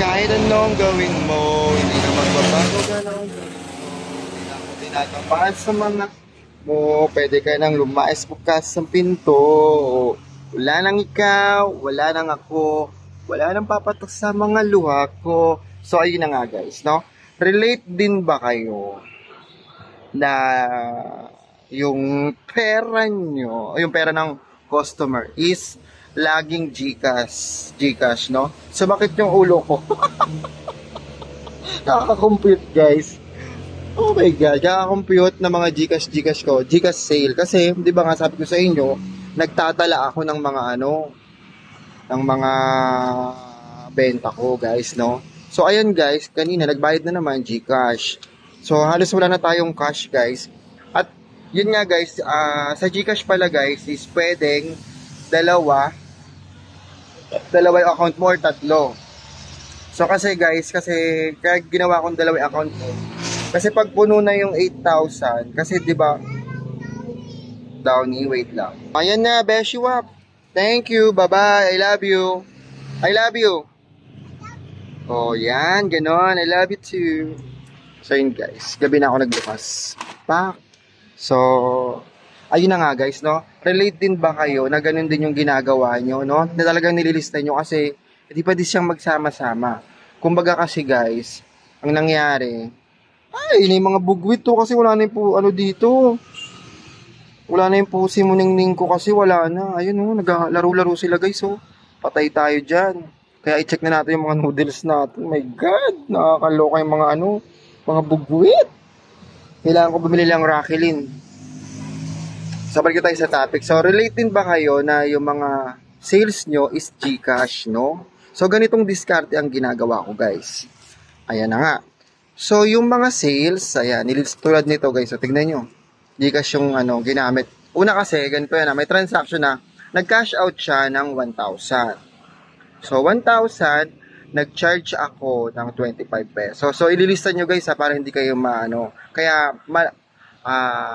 Kahit anong gawin mo, hindi na magbabago ganun. Hindi na ako tinatapakan sa mga mo. Pwede ka nang lumais bukas ng pinto. Wala nang ikaw, wala nang ako, wala nang papatok sa mga luha ko. So ayun na nga guys, no? Relate din ba kayo na yung pera nyo, yung pera ng customer is laging Gcash, no? Sumakit yung ulo ko. Nakaka-compute, guys. Oh my God, nakaka-compute na mga Gcash ko. Gcash sale. Kasi, di ba nga sabi ko sa inyo, nagtatala ako ng mga ng mga benta ko, guys, no? So, ayun, guys, kanina, nagbayad na naman Gcash. So, halos wala na tayong cash, guys. At, yun nga, guys, sa Gcash pala, guys, is pwedeng dalawa yung account mo or tatlo. So kasi guys, kaya ginawa kong dalawa yung account ko. Kasi pag puno na yung 8,000, kasi 'di ba? Downy, wait lang. Ayan na, Beshi Wap. Thank you. Bye-bye. I love you. I love you. Oh, yan, ganon. I love you too. So yun guys, gabi na ako nagbukas. Pak. So, ayun na nga guys, no? Relate din ba kayo na ganun din yung ginagawa nyo, no? Na talagang nililista nyo kasi hindi pa din siyang magsama-sama. Kumbaga kasi guys, ang nangyari, ay, yun yung mga bugwit to kasi wala na yung ano dito. Wala na yung pusi mo ningning ko kasi wala na. Ayun oh, naglaro-laro sila guys oh. Patay tayo dyan. Kaya i-check na natin yung mga noodles natin. My God, nakakaloka yung mga bugwit. Kailangan ko bumili lang Rakilin. So, balik tayo sa topic. So, relate din ba kayo na yung mga sales nyo is Gcash, no? So, ganitong diskarte ang ginagawa ko, guys. Ayan na nga. So, yung mga sales, ayan, tulad nito, guys. So, tignan nyo. Gcash yung, ginamit. Una kasi, ganito yan, may transaction na, nag-cash out siya ng 1,000. So, 1,000, nag-charge ako ng 25 pesos. So, ililista nyo, guys, para hindi kayo kaya,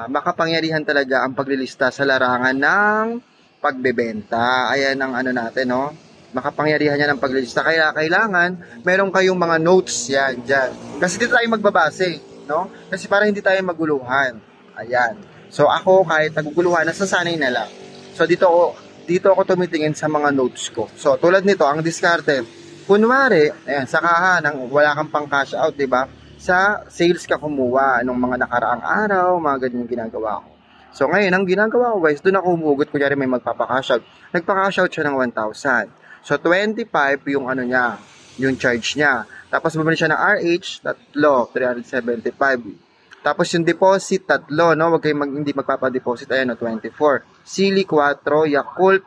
makapangyarihan talaga ang paglilista sa larangan ng pagbebenta. Ayan ang natin, no? Makapangyarihan yan ang paglilista. Kaya kailangan, meron kayong mga notes yan, dyan. Kasi dito tayo magbabase, no? Kasi para hindi tayo maguluhan. Ayan. So ako, kahit naguguluhan, nasasanay na lang. So dito ako tumitingin sa mga notes ko. So tulad nito, ang diskarte. Kunwari, ayan, sa kaha, wala kang pang cash out, diba? Sa sales ka kumuha nung mga nakaraang araw, mga ganyan ginagawa ko. So ngayon, ang ginagawa ko guys, doon ako humugot, kunyari may magpapakash out. Nagpakash out siya ng 1,000. So 25 yung niya, yung charge niya. Tapos bumili siya ng RH, 375. Tapos yung deposit, 3, no? Huwag kayong hindi magpapadeposit, ayan, 24. Sili, 4, Yakult,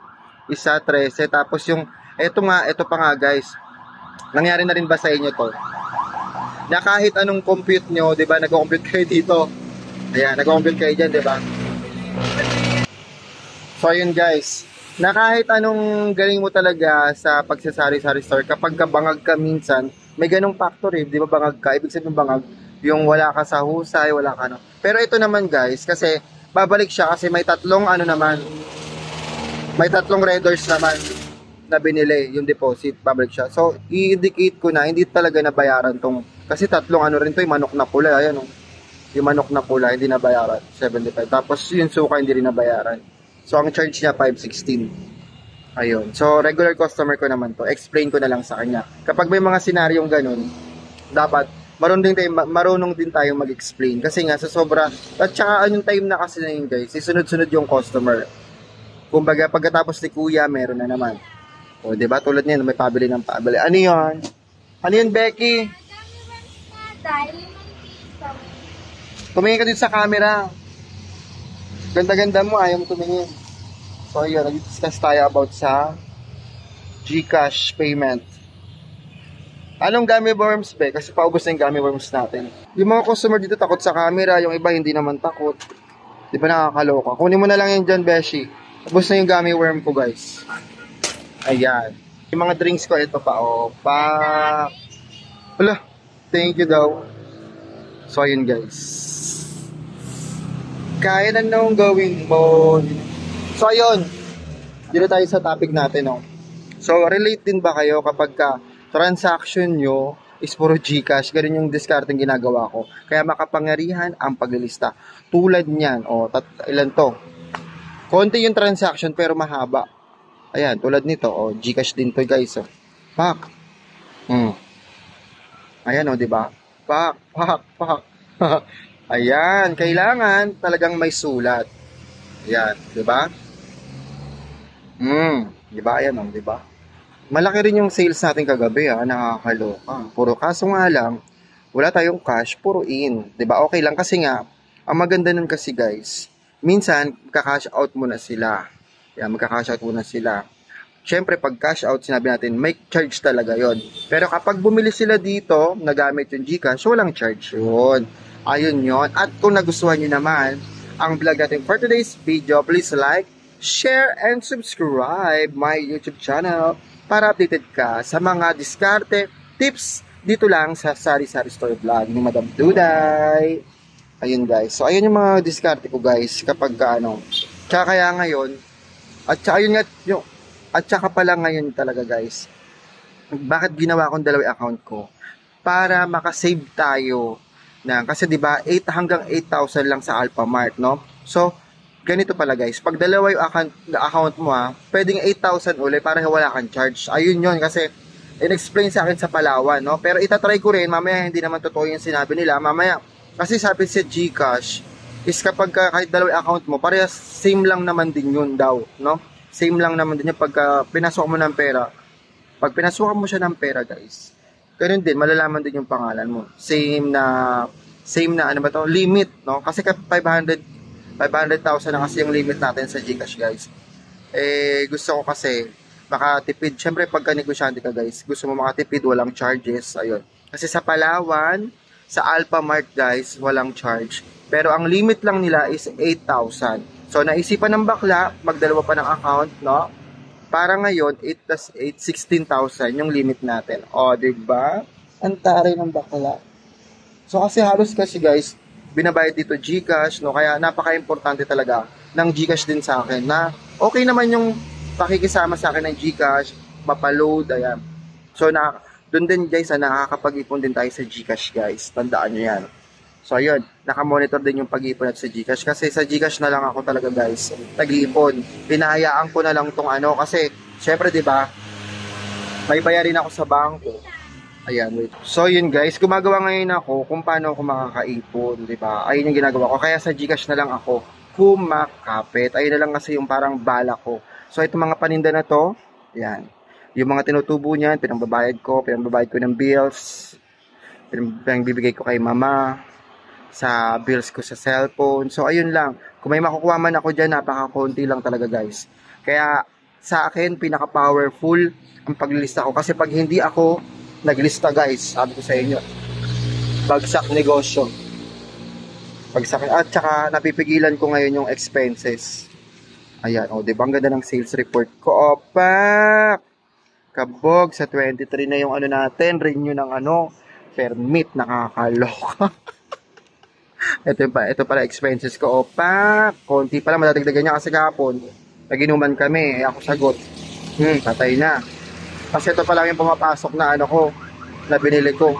13. Tapos yung, ito pa nga guys, nangyari na rin ba sa inyo to? Na kahit anong compute nyo, di ba, nag-compute kayo dito. Ayan, nag-compute kayo dyan, di ba? So, yun guys, na kahit anong galing mo talaga sa pagsasari-sari store, kapag kabangag ka minsan, may ganong factor di ba bangag ka? Ibig sabihin bangag, yung wala ka sa husay, wala ka Pero ito naman guys, kasi babalik siya kasi may tatlong may tatlong red doors naman na binili yung deposit, babalik siya. So, i-indicate ko na, hindi talaga nabayaran tong kasi tatlong rin to, yung manok na pula, ayan yung manok na pula, hindi nabayaran, 75. Tapos yung suka, hindi rin nabayaran. So, ang charge niya, 516. Ayun. So, regular customer ko naman to. Explain ko na lang sa kanya. Kapag may mga senaryong ganun, dapat, marunong din tayo mag-explain. Kasi nga, sa sobra, at saka, anong time na kasi na yun, guys, isunod-sunod yung customer. Kumbaga, pagkatapos ni kuya, meron na naman. O, diba? Tulad niyan, may pabili ng pabili. Ano yun? Ano yun, Becky? Tumingin ka dito sa camera. Ganda-ganda mo, ayaw mo tumingin. So yun, nag-discuss tayo about sa Gcash payment. Anong gummy worms, be? Kasi paubos na yung gummy worms natin. Yung mga customer dito takot sa camera, yung iba hindi naman takot. Di ba nakakaloka? Kunin mo na lang yan dyan, Beshi. Ubos na yung gummy worm ko, guys. Ayan. Yung mga drinks ko, ito pa, Wala, thank you daw. So, ayun guys. Kaya na nung gawin mo. So, ayun. Dito tayo sa topic natin, no? So, relate din ba kayo kapag transaction nyo is puro GCash. Ganun yung discarding ginagawa ko. Kaya makapangyarihan ang paglilista. Tulad niyan, ilan to? Konti yung transaction pero mahaba. Ayan, tulad nito, GCash din to guys. Pak. Ayan, di ba? Pak. Ayan, kailangan talagang may sulat. Ayan, di ba? Di ba? Ayan, di ba? Malaki rin yung sales natin kagabi, nakakaloka. Puro kaso nga lang, wala tayong cash, puro in. 'Di ba? Okay lang kasi nga, ang maganda nun kasi guys, minsan magka-cash out muna sila. Magka-cash out muna sila. Syempre pag cash out, sinabi natin, may charge talaga 'yon. Pero kapag bumili sila dito, nagamit yung GCash, walang charge 'yon. Ayun 'yon. At kung nagustuhan niyo naman ang vlog natin for today's video, please like, share, and subscribe my YouTube channel para updated ka sa mga diskarte, tips dito lang sa Sari Sari Store Vlog ni Madam Duday. Ayun guys. So ayun yung mga diskarte ko guys kapag Tsaka kaya ngayon, at saka pala ngayon talaga guys. Bakit ginawa kong dalawang account ko? Para makasave tayo kasi 'di ba 8 hanggang 8,000 lang sa Alphamart, no? So ganito pala guys, pag dalawa yung account mo pwedeng 8,000 ulit para wala kang charge. Ayun yun kasi in-explain sa akin sa Palawan, no? Pero itatry ko rin, mamaya hindi naman totoo yung sinabi nila. Mamaya, kasi sabi sa GCash, is kapag kahit dalawa yung account mo, parehas same lang naman din yun daw, no? Same lang naman din yung pagka pinasok mo ng pera. Pag pinasukan mo siya ng pera guys, ganun din, malalaman din yung pangalan mo. Same na limit, no? Kasi 500,000 na kasi yung limit natin sa GCash guys. Gusto ko kasi makatipid. Siyempre pagka negosyante ka guys, gusto mo makatipid, walang charges. Ayun. Kasi sa Palawan, sa Alphamart guys, walang charge. Pero ang limit lang nila is 8,000. So naisipan ng bakla, magdalawa pa ng account, no? Para ngayon, 8 plus 8, 16,000 yung limit natin. Diba? Ang taray ng bakla. So kasi halos kasi guys, binabayad dito GCash, no? Kaya napaka-importante talaga ng GCash din sa akin na okay naman yung pakikisama sa akin ng GCash, mapaload, ayan. So, doon din guys, nakakapag-ipon din tayo sa GCash guys. Tandaan nyo yan. So, ayun, nakamonitor din yung pag-ipon natin sa GCash. Kasi sa GCash na lang ako talaga guys, nag-iipon. Pinahayaan ko na lang tong kasi, syempre, di ba, may bayarin ako sa bangko. Ayan, wait. So, yun guys, gumagawa ngayon ako kung paano ako makakaipon, di ba? Ayun yung ginagawa ko. Kaya sa GCash na lang ako kumakapit. Ayun na lang kasi yung parang bala ko. So, itong mga paninda na to, ayan. Yung mga tinutubo niyan, pinambabayad ko ng bills, pinambibigay ko kay mama, sa bills ko sa cellphone. So, ayun lang. Kung may makukuha man ako dyan, napaka-konti lang talaga guys. Kaya, sa akin, pinaka-powerful ang paglilista ko. Kasi pag hindi ako naglista guys, sabi ko sa inyo, bagsak negosyo. Bagsak. At saka napipigilan ko ngayon yung expenses. Ayan, diba ang ganda ng sales report ko. Pak! Kabog, sa 23 na yung natin, renew ng permit, nakakaloka. ito pala expenses ko. Pak! Konti pala, madadagdagan niya kasi kahapon. Naginuman kami, ako sagot. Patay na. Kasi ito pa lang yung pumapasok na na binili ko.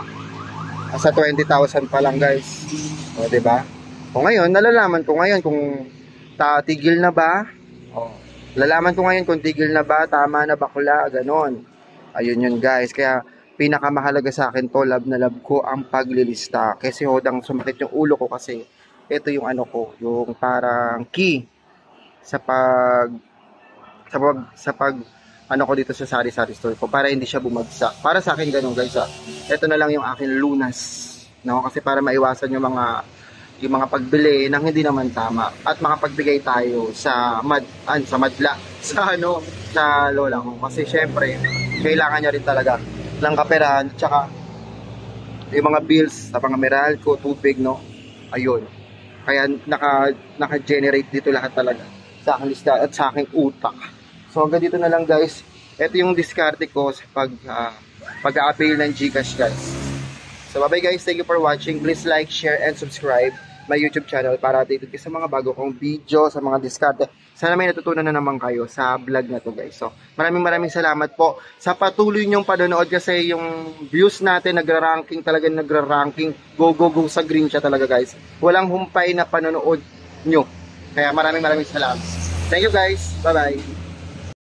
Sa 20,000 pa lang guys. Diba? O ngayon, nalalaman ko ngayon kung tigil na ba. Lalaman ko ngayon kung tigil na ba, tama na bakla, ganon. Ayun yun guys. Kaya pinakamahalaga sa akin to, love na love ko ang paglilista. Kasi hodang sumakit yung ulo ko kasi ito yung yung parang key sa pag ko dito sa Sari Sari Store ko para hindi siya bumagsak. Para sa akin ganun guys. Ito na lang yung akin lunas, no? Kasi para maiwasan yung mga pagbili nang hindi naman tama at makapagbigay tayo sa madla sa lola ko. Kasi syempre kailangan niya rin talaga ng kaperahan tsaka yung mga bills sa mga Meralco, tubig, no? Ayun. Kaya naka-generate dito lahat talaga sa aking lista at sa aking utak. So hanggang dito na lang guys. Ito yung diskarte ko sa pag-a-avail ng GCash guys. So bye bye guys. Thank you for watching. Please like, share, and subscribe my YouTube channel para updated kayo sa mga bago kong video, sa mga diskarte. Sana may natutunan na naman kayo sa vlog na to guys. So, maraming salamat po sa patuloy nyong panonood kasi yung views natin nagra-ranking talaga, nagra-ranking. Go sa green siya talaga guys. Walang humpay na panonood nyo. Kaya maraming salamat. Thank you guys. Bye-bye.